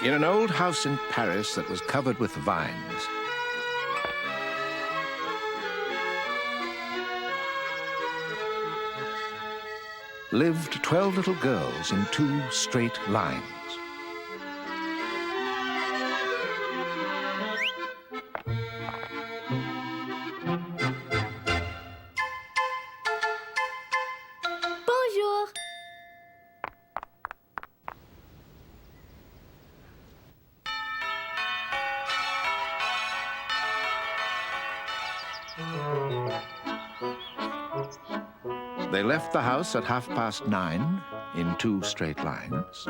In an old house in Paris that was covered with vines, lived 12 little girls in 2 straight lines. Bonjour. They left the house at 9:30 in 2 straight lines.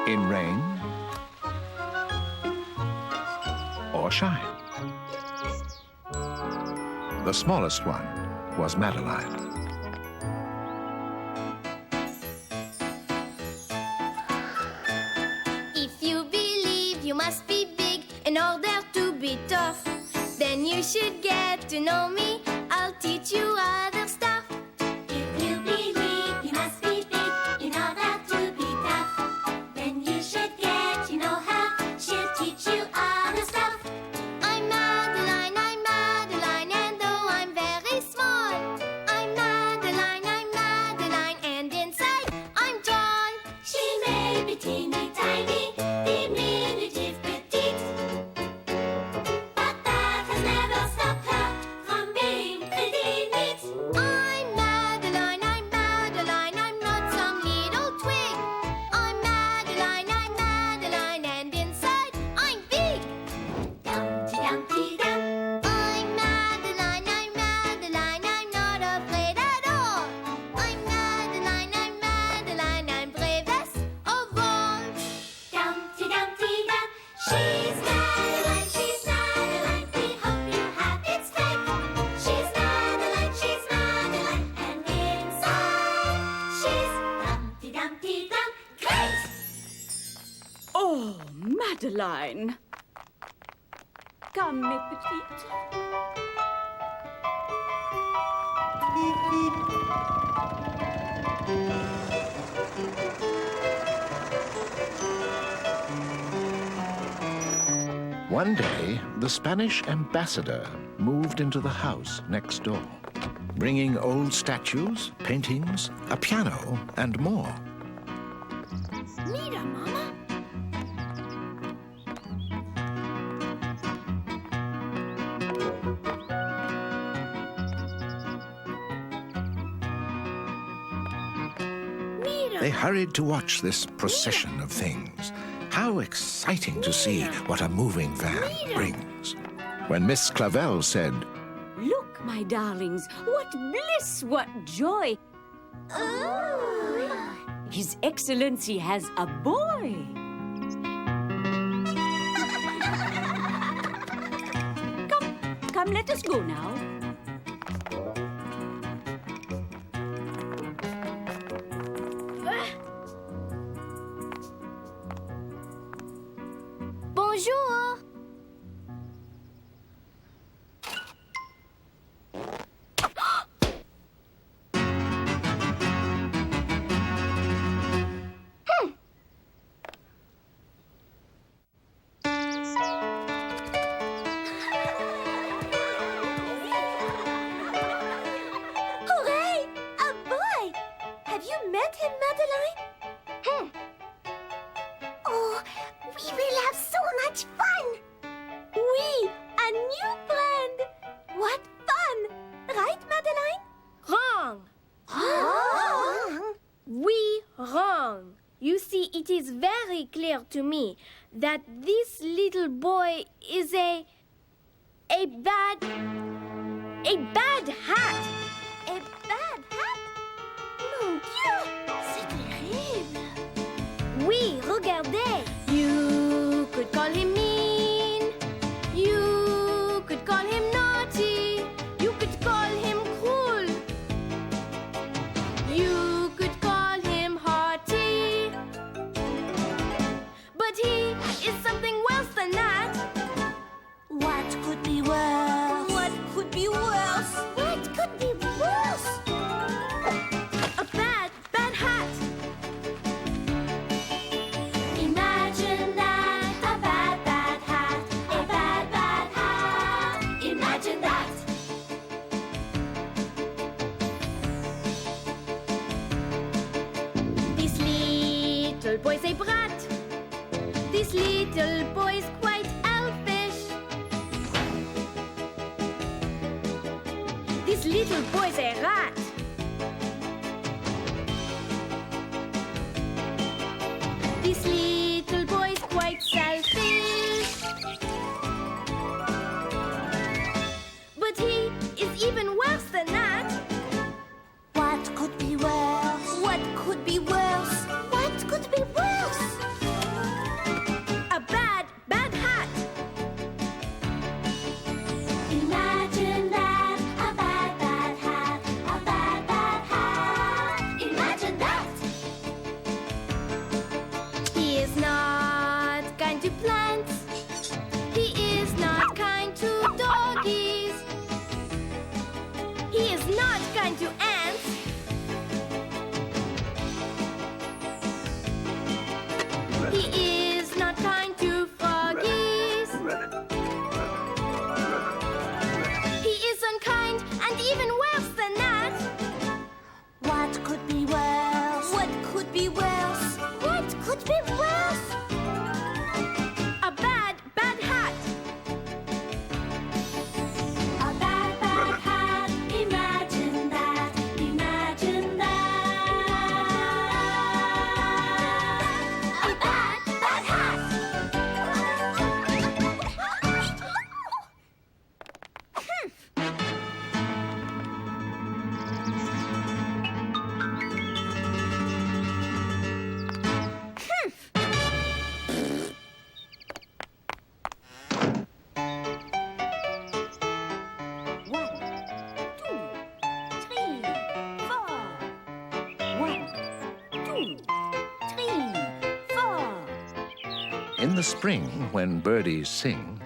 In rain or shine. The smallest one was Madeline. You must be big in order to be tough. Then you should get to know me. I'll teach you other stuff. If you believe you must be big in order to be tough, then you should get to know her. She'll teach you other stuff. I'm Madeline, and though I'm very small, I'm Madeline, and inside I'm tall. She may be teeny tiny, diminutive petite, but that has never stopped her from being pretty neat. I'm Madeline, I'm not some little twig. I'm Madeline, and inside I'm big. Dumpty Dumpty Dum. I'm Madeline, I'm not afraid at all. I'm Madeline, I'm bravest of all. Dumpty Dumpty Dum. She's Madeline, we hope you have it straight. She's Madeline, and inside she's Dumpty Dumpty Dum. Great! Oh, Madeline. Come, mes petites. One day, the Spanish ambassador moved into the house next door, bringing old statues, paintings, a piano, and more. Mira, Mama. They hurried to watch this procession of things. How exciting to see what a moving van brings. When Miss Clavel said, Look, my darlings, what bliss, what joy. His Excellency has a boy. Come, let us go now. Bonjour. Hooray! A boy! Have you met him, Madeline? Oh, we will have so much fun! Oui, a new friend! What fun! Right, Madeline? Wrong. Wrong? We wrong. You see, it is very clear to me that this little boy is a bad hat. A bad hat? Mon Dieu! C'est terrible! Oui, regardez. You could call him mean. You could call him naughty. You could call him cruel. You could call him haughty. But he is something worse than that. What could be worse? What could be worse? What This little boy's quite elfish. This little boy's a rat. This little boy's quite selfish. But he is even worse than that. What could be worse? What could be worse? What could be worse? A bad, bad hat. Imagine that, a bad, bad hat, a bad, bad hat. Imagine that. He is not kind to plants. He is not kind to doggies. He is not kind to ants. He is not kind to froggies. He is unkind and even worse than that. What could be worse? What could be worse? What could be worse? A bad, bad hat. A bad, bad hat. Imagine that. Imagine that. A bad, bad hat. One, two, three, four. One, two, three, four. In the spring, when birdies sing,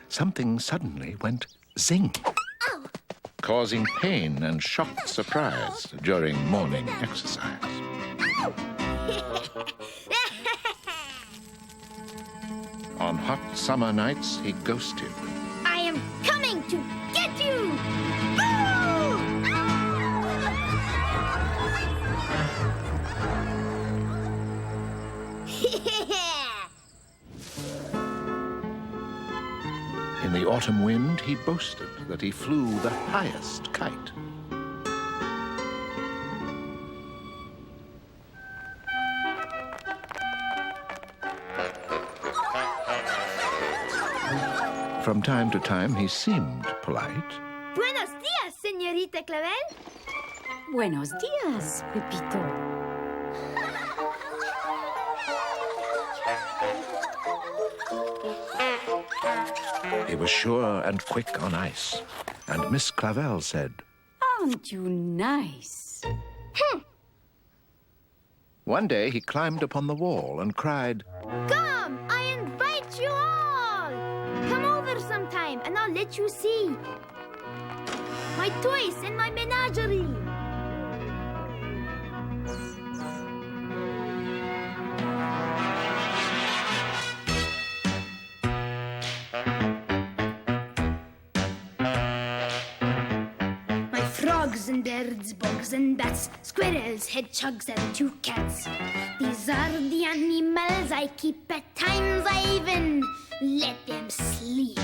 something suddenly went zing, causing pain and shocked surprise during morning exercise. On hot summer nights, he ghosted. I am coming to get you! In the autumn wind, he boasted that he flew the highest kite. From time to time, he seemed polite, Buenos dias, señorita Clavel. Buenos dias, Pepito. he was sure and quick on ice, and Miss Clavel said, Aren't you nice? one day he climbed upon the wall and cried, Come, I invite you all. Come over sometime and I'll let you see my toys in my menagerie. My frogs and birds, bugs and bats, squirrels, hedgehogs and two cats. These are the animals I keep. At times I even let them sleep.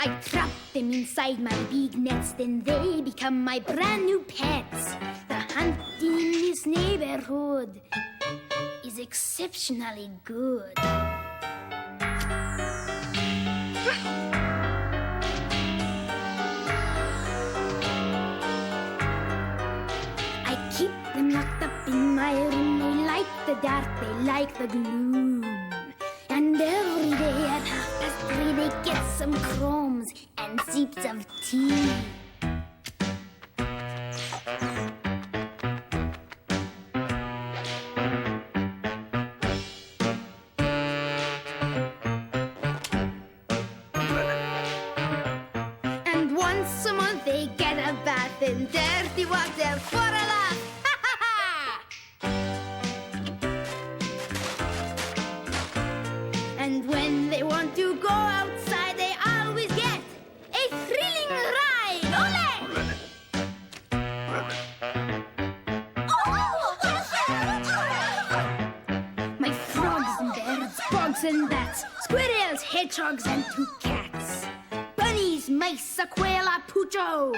I trap them inside my big nets, then they become my brand new pets. The hunting in this neighborhood is exceptionally good. I keep them locked up in my room. They like the dark, they like the gloom. And every day at 3:30 they get some crumbs and sips of tea. And once a month they get a bath in dirty water for a laugh. And when they want to go outside, they always get a thrilling ride. Ole! dogs and bats, squirrels, hedgehogs, and 2 cats. Bunnies, mice, a quail, a poocho.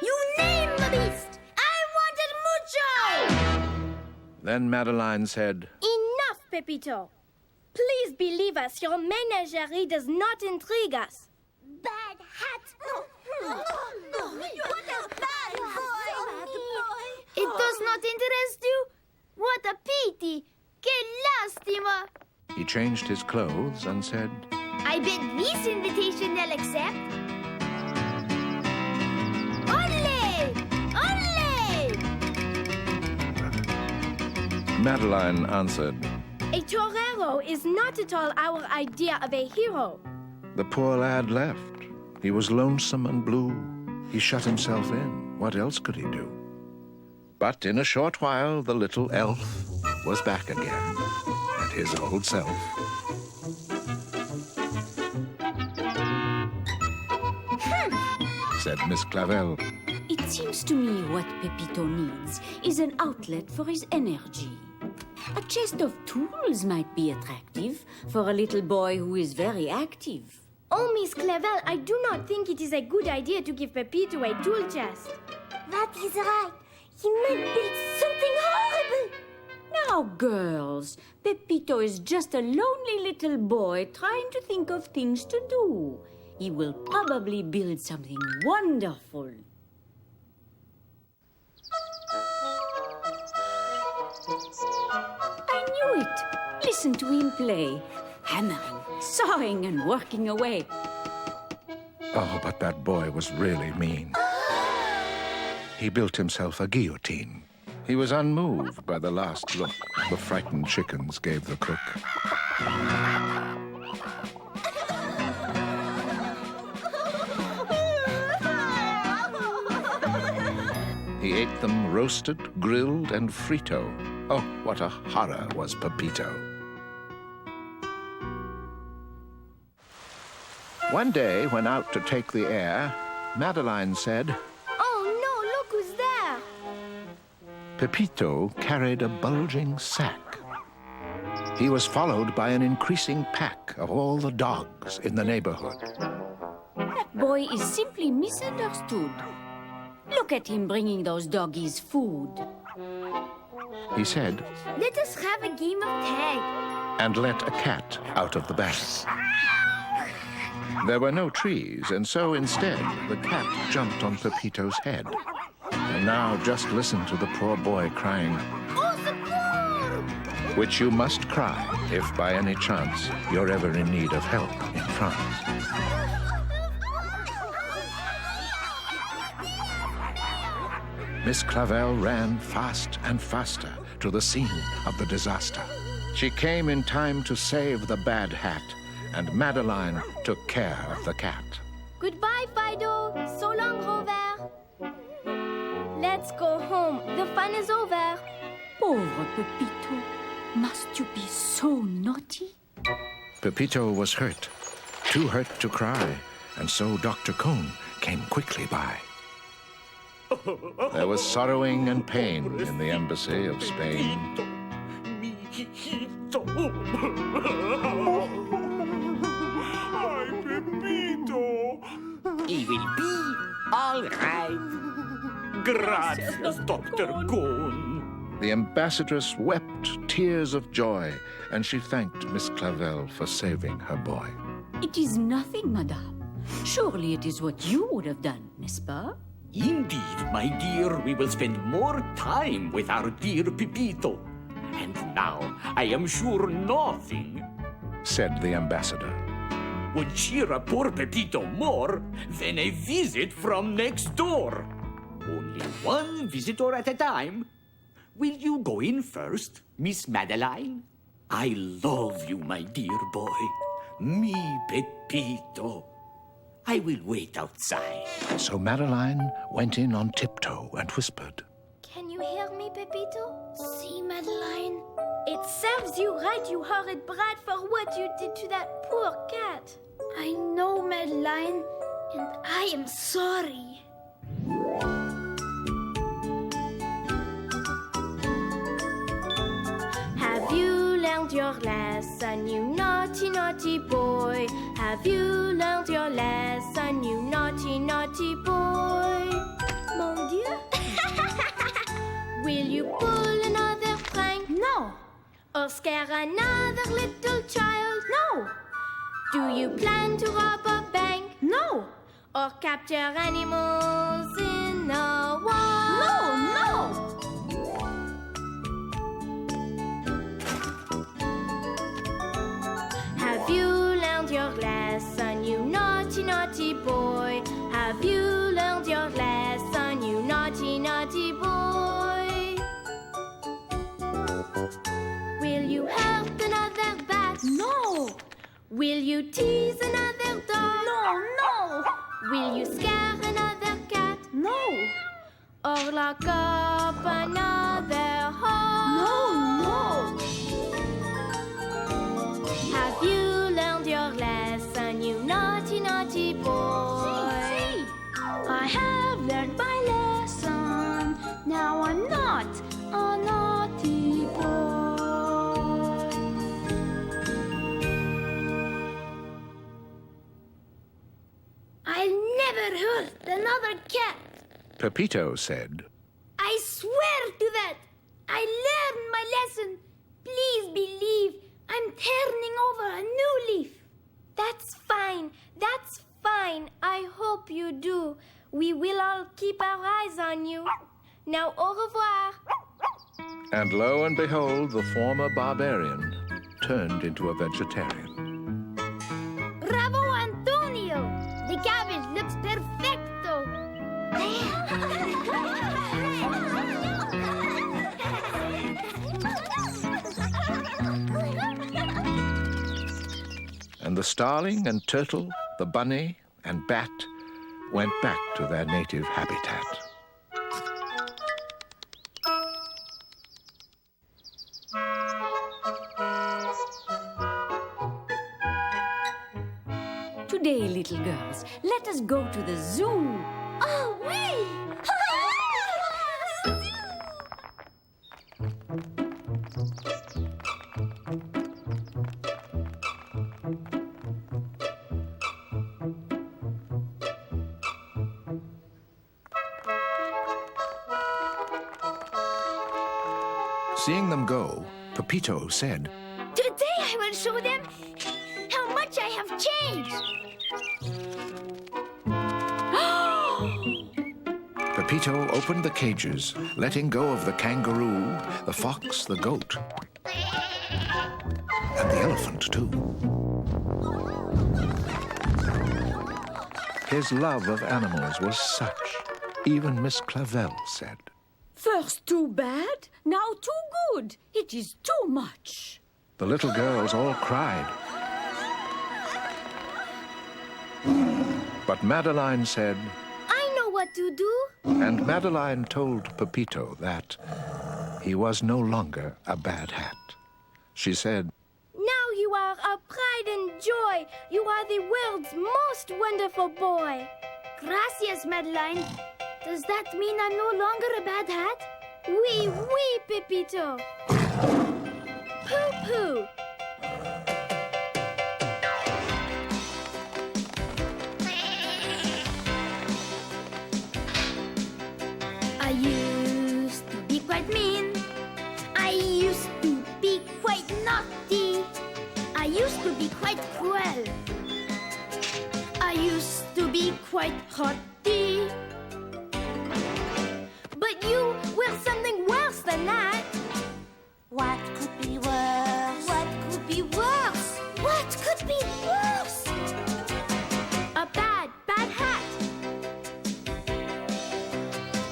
You name the beast, I wanted mucho! Then Madeline said, Enough, Pepito. Please believe us, your menagerie does not intrigue us. Bad hat. No. What a bad boy. It does not interest you? What a pity! Que lástima! he changed his clothes and said, I bet this invitation they'll accept. Ole! Ole! Madeline answered. A torero is not at all our idea of a hero. The poor lad left. He was lonesome and blue. He shut himself in. What else could he do? But in a short while, the little elf was back again, and his old self. Said Miss Clavel. It seems to me what Pepito needs is an outlet for his energy. A chest of tools might be attractive for a little boy who is very active. Oh, Miss Clavel, I do not think it is a good idea to give Pepito a tool chest. That is right. He might build something horrible. Now, girls, Pepito is just a lonely little boy trying to think of things to do. He will probably build something wonderful. I knew it. Listen to him play. Hammering, sawing, and working away. Oh, but that boy was really mean. He built himself a guillotine. He was unmoved by the last look the frightened chickens gave the cook. He ate them roasted, grilled, and frito. Oh, what a horror was Pepito. One day, when out to take the air, Madeline said, Oh no, look who's there. Pepito carried a bulging sack. He was followed by an increasing pack of all the dogs in the neighborhood. That boy is simply misunderstood. Look at him bringing those doggies food. He said, Let us have a game of tag. and let a cat out of the bag. There were no trees, and so instead, the cat jumped on Pepito's head. And now just listen to the poor boy crying, Au secours! which you must cry if by any chance you're ever in need of help in France. Miss Clavel ran fast and faster to the scene of the disaster. She came in time to save the bad hat, and Madeline took care of the cat. Goodbye, Fido. So long, Robert. Let's go home. The fun is over. Pauvre Pepito, must you be so naughty? Pepito was hurt, too hurt to cry, and so Dr. Cone came quickly by. There was sorrowing and pain in the embassy of Spain. Hi, Pepito. He will be all right. Gracias, Dr. Cone. The ambassadress wept tears of joy, and she thanked Miss Clavel for saving her boy. It is nothing, madame. Surely it is what you would have done, n'est-ce pas? Indeed, my dear, we will spend more time with our dear Pepito. And now I am sure nothing Said the ambassador. would cheer up poor Pepito more than a visit from next door. Only one visitor at a time. Will you go in first, Miss Madeline? I love you, my dear boy. Me, Pepito. I will wait outside. So Madeline went in on tiptoe and whispered, Can you hear me, Pepito? See, Madeline? It serves you right, you horrid brat, for what you did to that poor cat. I know, Madeline, and I am sorry. Have you learned learned your lesson, you naughty, naughty boy? Have you learned your lesson, you naughty, naughty boy? Mon Dieu! Will you pull another prank? No. Or scare another little child? No. Do you plan to rob a bank? No. Or capture animals in the wild? No. Have you learned your lesson, you naughty, naughty boy? Have you learned your lesson, you naughty, naughty boy? Will you hurt another bat? No. Will you tease another dog? No. Will you scare another cat? No. Or lock up another hole? No. Have you learned your lesson, you naughty, naughty boy? See. I have learned my lesson. Now I'm not a naughty boy. I'll never hurt another cat. Pepito said, I swear to that. I learned my lesson. Please believe I'm turning over a new leaf. That's fine. That's fine. I hope you do. We will all keep our eyes on you. Now, au revoir. and lo and behold, the former barbarian turned into a vegetarian. Bravo, Antonio. The cabbage looks perfecto. And the starling and turtle, the bunny and bat went back to their native habitat. Today, little girls, let us go to the zoo. Oh, oui! Seeing them go, Pepito said, Today I will show them how much I have changed. Pepito opened the cages, letting go of the kangaroo, the fox, the goat, and the elephant, too. His love of animals was such, even Miss Clavel said. First too bad, now too good. It is too much. The little girls all cried. But Madeline said, I know what to do. and Madeline told Pepito that he was no longer a bad hat. She said, Now you are our pride and joy. You are the world's most wonderful boy. Gracias, Madeline. Does that mean I'm no longer a bad hat? Oui, oui, Pepito. Poo-poo. I used to be quite mean. I used to be quite naughty. I used to be quite cruel. I used to be quite haughty. But you were something worse than that. What could be worse? What could be worse? What could be worse? A bad, bad hat.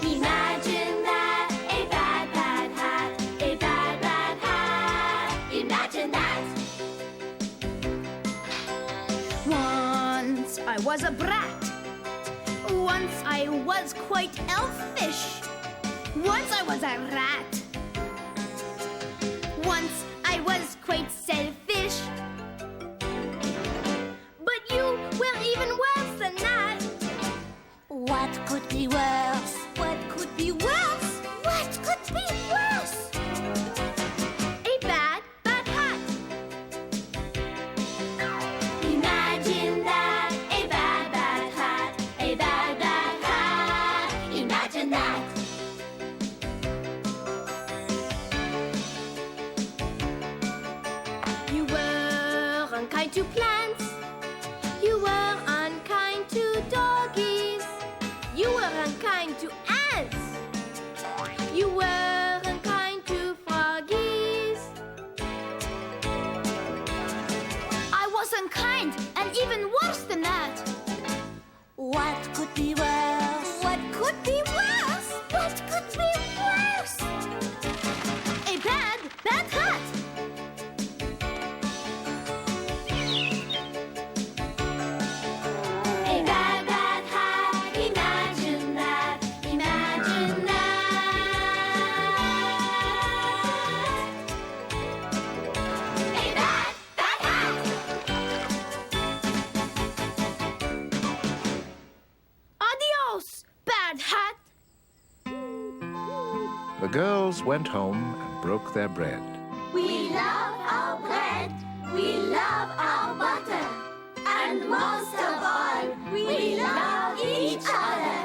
Imagine that, a bad, bad hat, a bad, bad hat. Imagine that. Once I was a brat. Once I was quite elfish. Once I was a rat. Once I was quite selfish. But you were even worse than that. What could be worse? What could be worse? What could be worse? A bad, bad hat. to plants. You were unkind to doggies. You were unkind to ants. You were unkind to froggies. I was unkind, and even worse than that. What could be worse? What could be worse? What could be worse? A bad hat. A bad, bad hat. Imagine that. Imagine that. A bad, bad hat. Adios, bad hat. The girls went home and broke their bread. We love our bread. We love our butter. And most of all, we love each other.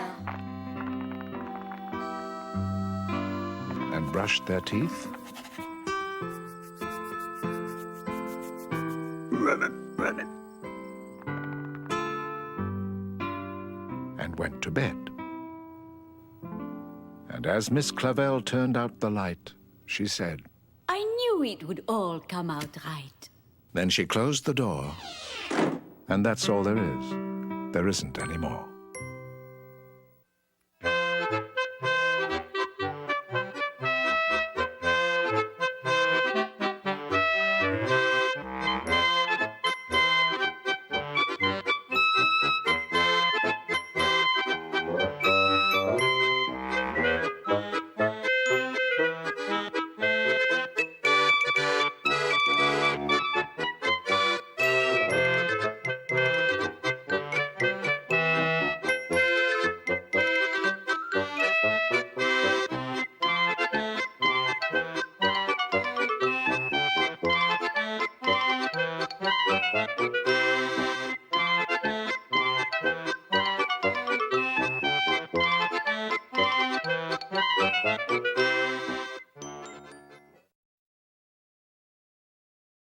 And brushed their teeth. And went to bed. And as Miss Clavel turned out the light, she said, I knew it would all come out right. then she closed the door, and that's all there is. There isn't any more.